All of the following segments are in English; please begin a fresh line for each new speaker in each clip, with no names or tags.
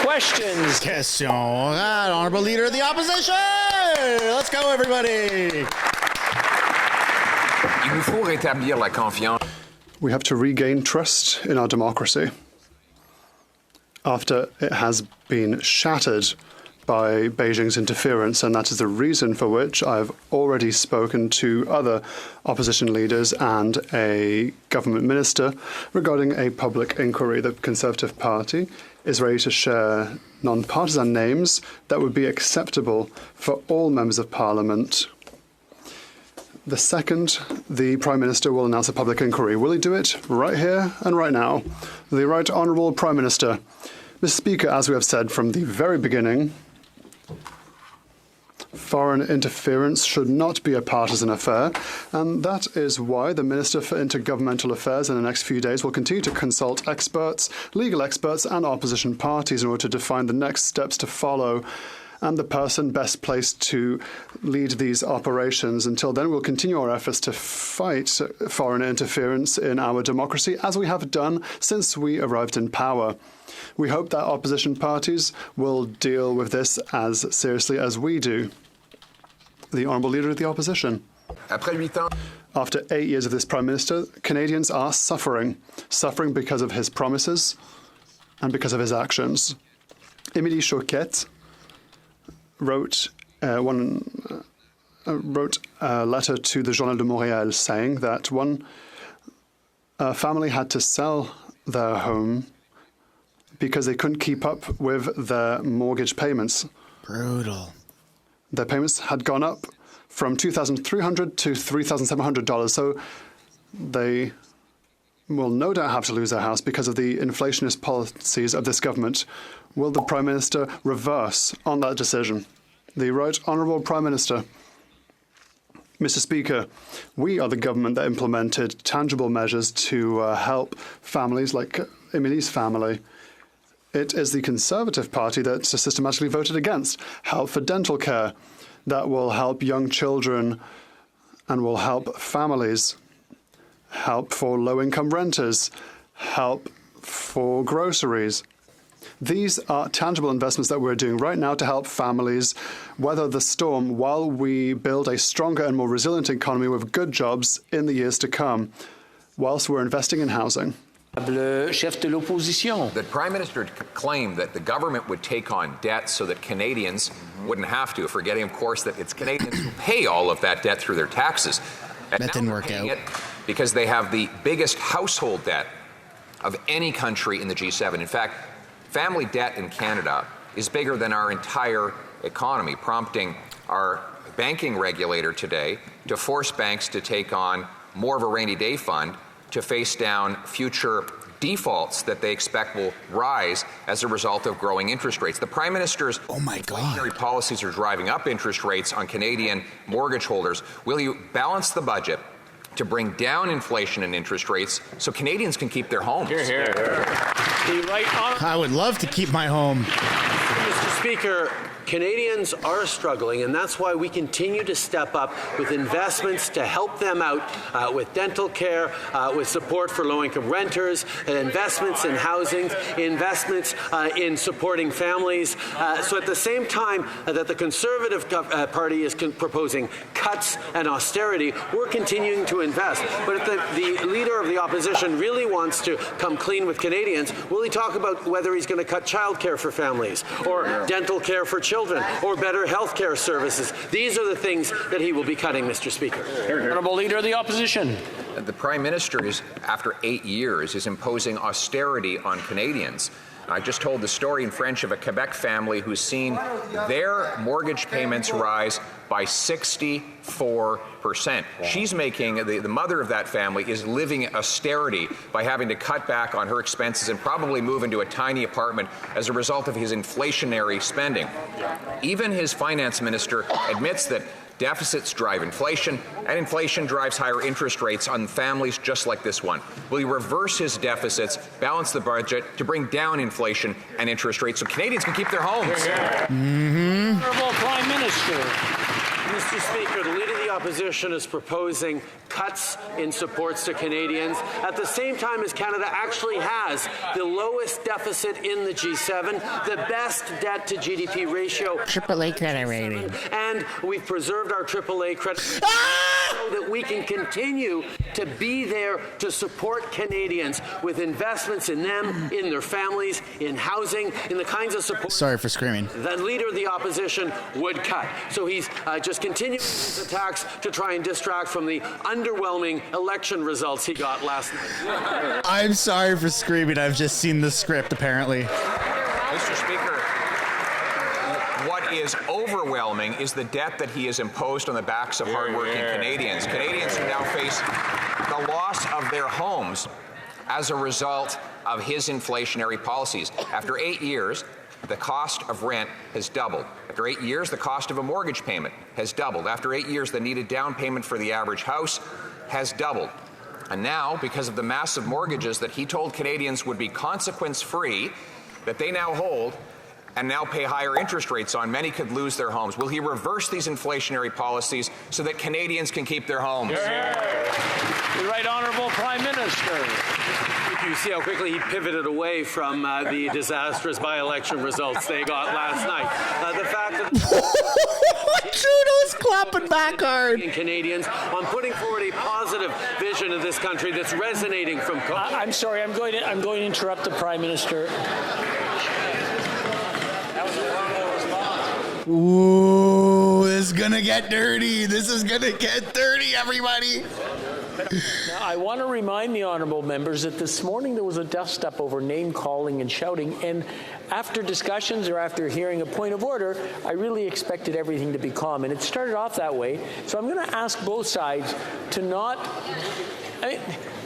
questions.
Question orale, Honorable Leader of the Opposition. Let's go, everybody.
Il nous faut rétablir la confiance.
We have to regain trust in our democracy after it has been shattered by Beijing's interference, and that is the reason for which I've already spoken to other opposition leaders and a government minister regarding a public inquiry. The Conservative Party is ready to share non-partisan names that would be acceptable for all members of Parliament. The second, the Prime Minister will announce a public inquiry. Will he do it right here and right now? The Right Honourable Prime Minister. Mr. Speaker, as we have said from the very beginning, foreign interference should not be a partisan affair, and that is why the Minister for Intergovernmental Affairs in the next few days will continue to consult experts, legal experts and opposition parties in order to define the next steps to follow and the person best placed to lead these operations. Until then, we'll continue our efforts to fight foreign interference in our democracy, as we have done since we arrived in power. We hope that opposition parties will deal with this as seriously as we do. The Honourable Leader of the Opposition. After 8 years of this Prime Minister, Canadians are suffering because of his promises and because of his actions. Émilie Choquette wrote a letter to the Journal de Montréal saying that a family had to sell their home because they couldn't keep up with their mortgage payments.
Brutal.
Their payments had gone up from $2,300 to $3,700, so they will no doubt have to lose their house because of the inflationist policies of this government. Will the Prime Minister reverse on that decision? The Right Honourable Prime Minister. Mr. Speaker, we are the government that implemented tangible measures to help families like Emilie's family. It is the Conservative Party that systematically voted against help for dental care that will help young children and will help families, help for low-income renters, help for groceries. These are tangible investments that we're doing right now to help families weather the storm while we build a stronger and more resilient economy with good jobs in the years to come, whilst we're investing in housing.
The Prime Minister claimed that the government would take on debt so that Canadians wouldn't have to, forgetting, of course, that it's Canadians who pay all of that debt through their taxes. And
that didn't work out.
Because they have the biggest household debt of any country in the G7. In fact, family debt in Canada is bigger than our entire economy, prompting our banking regulator today to force banks to take on more of a rainy day fund to face down future defaults that they expect will rise as a result of growing interest rates. The Prime Minister's inflationary policies are driving up interest rates on Canadian mortgage holders. Will you balance the budget to bring down inflation and interest rates so Canadians can keep their homes?
Hear, hear.
I would love to keep my home.
Mr. Speaker, Canadians are struggling, and that's why we continue to step up with investments to help them out with dental care, with support for low-income renters, investments in housing, investments in supporting families. So at the same time that the Conservative Party is proposing cuts and austerity, we're continuing to invest. But if the Leader of the Opposition really wants to come clean with Canadians, will he talk about whether he's going to cut childcare for families or dental care for children or better health care services? These are the things that he will be cutting, Mr. Speaker.
Honourable Leader of the Opposition.
The Prime Minister is, after 8 years, is imposing austerity on Canadians. I just told the story in French of a Quebec family who's seen their mortgage payments rise by 64%. She's making, the mother of that family is living austerity by having to cut back on her expenses and probably move into a tiny apartment as a result of his inflationary spending. Even his finance minister admits that deficits drive inflation, and inflation drives higher interest rates on families just like this one. Will he reverse his deficits, balance the budget to bring down inflation and interest rates so Canadians can keep their homes?
Honourable Prime Minister.
Mr. Speaker, the Leader of the Opposition is proposing cuts in supports to Canadians at the same time as Canada actually has the lowest deficit in the G7, the best debt to GDP ratio,
AAA credit rating.
and we've preserved our AAA credit so that we can continue to be there to support Canadians with investments in them, in their families, in housing, in the kinds of support.
Sorry for screaming.
The Leader of the Opposition would cut. So he's just continuing his attacks to try and distract from the underwhelming election results he got last night.
I'm sorry for screaming. I've just seen the script, apparently.
Mr. Speaker, what is overwhelming is the debt that he has imposed on the backs of hardworking Canadians. Canadians who now face the loss of their homes as a result of his inflationary policies. After 8 years, the cost of rent has doubled. After 8 years, the cost of a mortgage payment has doubled. After 8 years, the needed down payment for the average house has doubled. And now, because of the massive mortgages that he told Canadians would be consequence-free, that they now hold and now pay higher interest rates on, many could lose their homes. Will he reverse these inflationary policies so that Canadians can keep their homes?
The Right Honourable Prime Minister.
You see how quickly he pivoted away from the disastrous by-election results they got last night. The fact that
Trudeau's clapping back hard.
Canadians on putting forward a positive vision of this country that's resonating from.
I'm sorry. I'm going to interrupt the Prime Minister.
Ooh, this is gonna get dirty. This is gonna get dirty, everybody.
Now, I want to remind the honourable members that this morning there was a dust-up over name-calling and shouting, and after discussions or after hearing a point of order, I really expected everything to be calm, and it started off that way. So I'm going to ask both sides to not...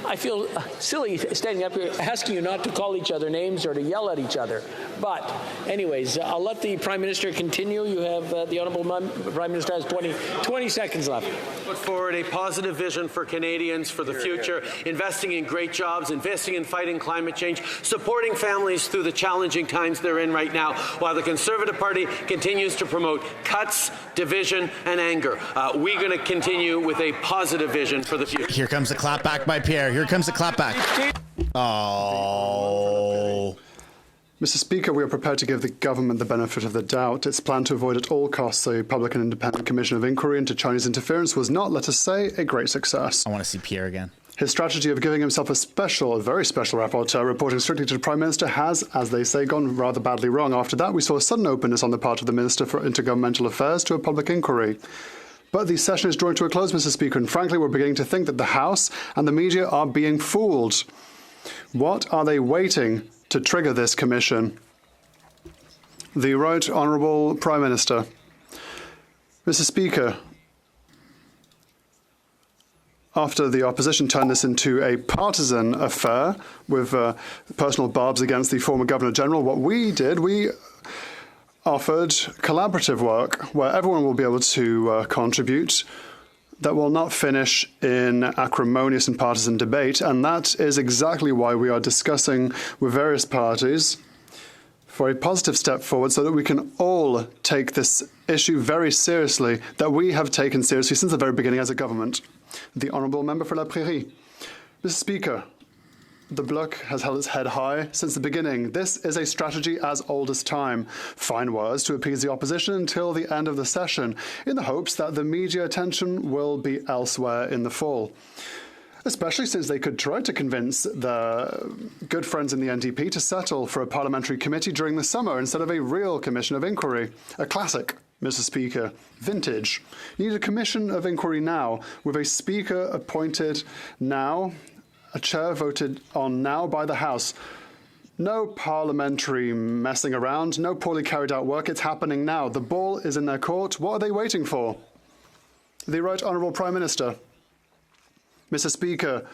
I feel silly standing up here asking you not to call each other names or to yell at each other. But anyways, I'll let the Prime Minister continue. You have the Honourable Prime Minister has 20 seconds left.
Put forward a positive vision for Canadians for the future, investing in great jobs, investing in fighting climate change, supporting families through the challenging times they're in right now, while the Conservative Party continues to promote cuts, division, and anger. We're going to continue with a positive vision for the future.
Here comes the clapback by Pierre. Here comes the clapback. Oh.
Mr. Speaker, we are prepared to give the government the benefit of the doubt. Its plan to avoid at all costs a public and independent commission of inquiry into Chinese interference was not, let us say, a great success.
I want to see Pierre again.
His strategy of giving himself a very special rapporteur reporting strictly to the Prime Minister has, as they say, gone rather badly wrong. After that, we saw a sudden openness on the part of the Minister for Intergovernmental Affairs to a public inquiry. But the session is drawing to a close, Mr. Speaker, and frankly, we're beginning to think that the House and the media are being fooled. What are they waiting to trigger this commission? The Right Honourable Prime Minister. Mr. Speaker, after the opposition turned this into a partisan affair with personal barbs against the former Governor-General, what we did, we offered collaborative work where everyone will be able to contribute that will not finish in acrimonious and partisan debate. And that is exactly why we are discussing with various parties for a positive step forward so that we can all take this issue very seriously, that we have taken seriously since the very beginning as a government. The Honourable Member for La Prairie. Mr. Speaker, the Bloc has held its head high since the beginning. This is a strategy as old as time. Fine words to appease the opposition until the end of the session, in the hopes that the media attention will be elsewhere in the fall. Especially since they could try to convince their good friends in the NDP to settle for a parliamentary committee during the summer instead of a real commission of inquiry. A classic, Mr. Speaker. Vintage. You need a commission of inquiry now, with a speaker appointed now, a chair voted on now by the House. No parliamentary messing around, no poorly carried out work. It's happening now. The ball is in their court. What are they waiting for? The Right Honourable Prime Minister. Mr. Speaker,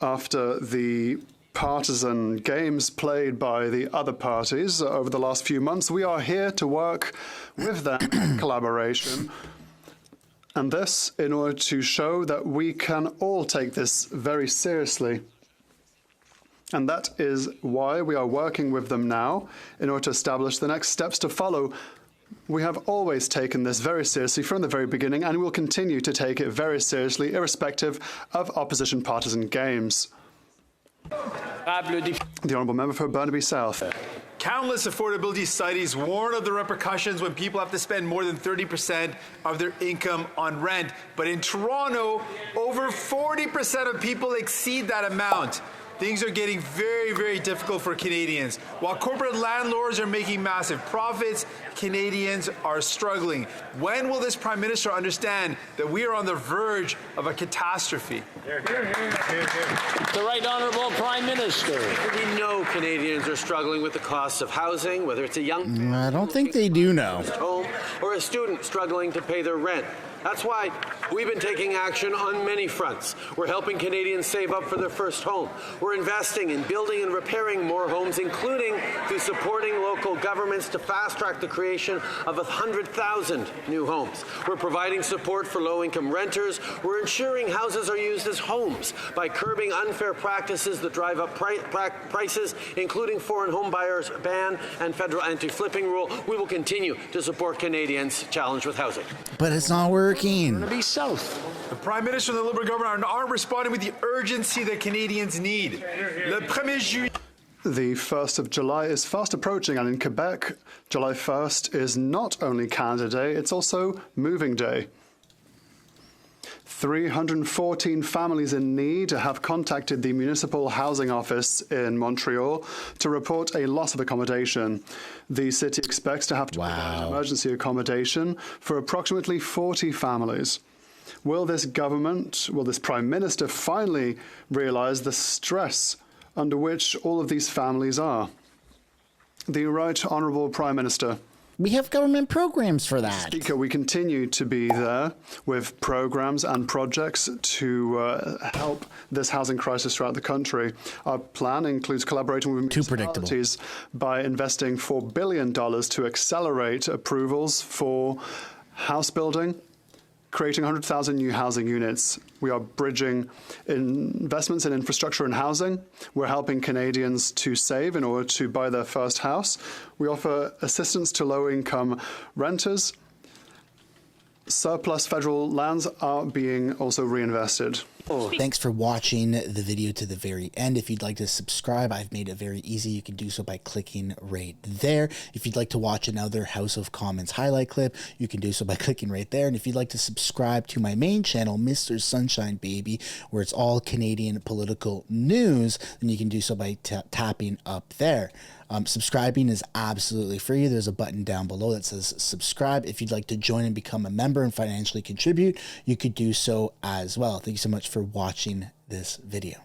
after the partisan games played by the other parties over the last few months, we are here to work with them in collaboration. And this in order to show that we can all take this very seriously. And that is why we are working with them now in order to establish the next steps to follow We have always taken this very seriously from the very beginning, and we will continue to take it very seriously, irrespective of opposition partisan games. The Honourable Member for Burnaby South.
Countless affordability studies warn of the repercussions when people have to spend more than 30% of their income on rent. But in Toronto, over 40% of people exceed that amount. Things are getting very, very difficult for Canadians. While corporate landlords are making massive profits, Canadians are struggling. When will this Prime Minister understand that we are on the verge of a catastrophe?
The Right Honourable Prime Minister.
We know Canadians are struggling with the cost of housing, whether it's a young
I don't think they do know.
home or a student struggling to pay their rent. That's why we've been taking action on many fronts. We're helping Canadians save up for their first home. We're investing in building and repairing more homes, including through supporting local governments to fast-track the creation of 100,000 new homes. We're providing support for low-income renters. We're ensuring houses are used as homes by curbing unfair practices that drive up prices, including foreign home buyers ban and federal anti-flipping rule. We will continue to support Canadians challenged with housing.
But it's not working.
Burnaby South.
The Prime Minister and the Liberal government aren't responding with the urgency that Canadians need. Le 1er juillet.
The 1st of July is fast approaching, and in Quebec, July 1st is not only Canada Day, it's also Moving Day. 314 families in need have contacted the Municipal Housing Office in Montreal to report a loss of accommodation. The city expects to have to provide emergency accommodation for approximately 40 families. Will this Prime Minister finally realise the stress under which all of these families are? The Right Honourable Prime Minister.
We have government programs for that.
Speaker, we continue to be there with programs and projects to help this housing crisis throughout the country. Our plan includes collaborating with municipalities by investing $4 billion to accelerate approvals for house building, creating 100,000 new housing units. We are bridging investments in infrastructure and housing. We're helping Canadians to save in order to buy their first house. We offer assistance to low-income renters. Surplus federal lands are being also reinvested.
Thanks for watching the video to the very end. If you'd like to subscribe, I've made it very easy. You can do so by clicking right there. If you'd like to watch another House of Commons highlight clip, you can do so by clicking right there. And if you'd like to subscribe to my main channel, Mistersunshinebaby, where it's all Canadian political news, then you can do so by tapping up there. Subscribing is absolutely free. There's a button down below that says subscribe. If you'd like to join and become a member and financially contribute, you could do so as well. Thank you so much for watching this video.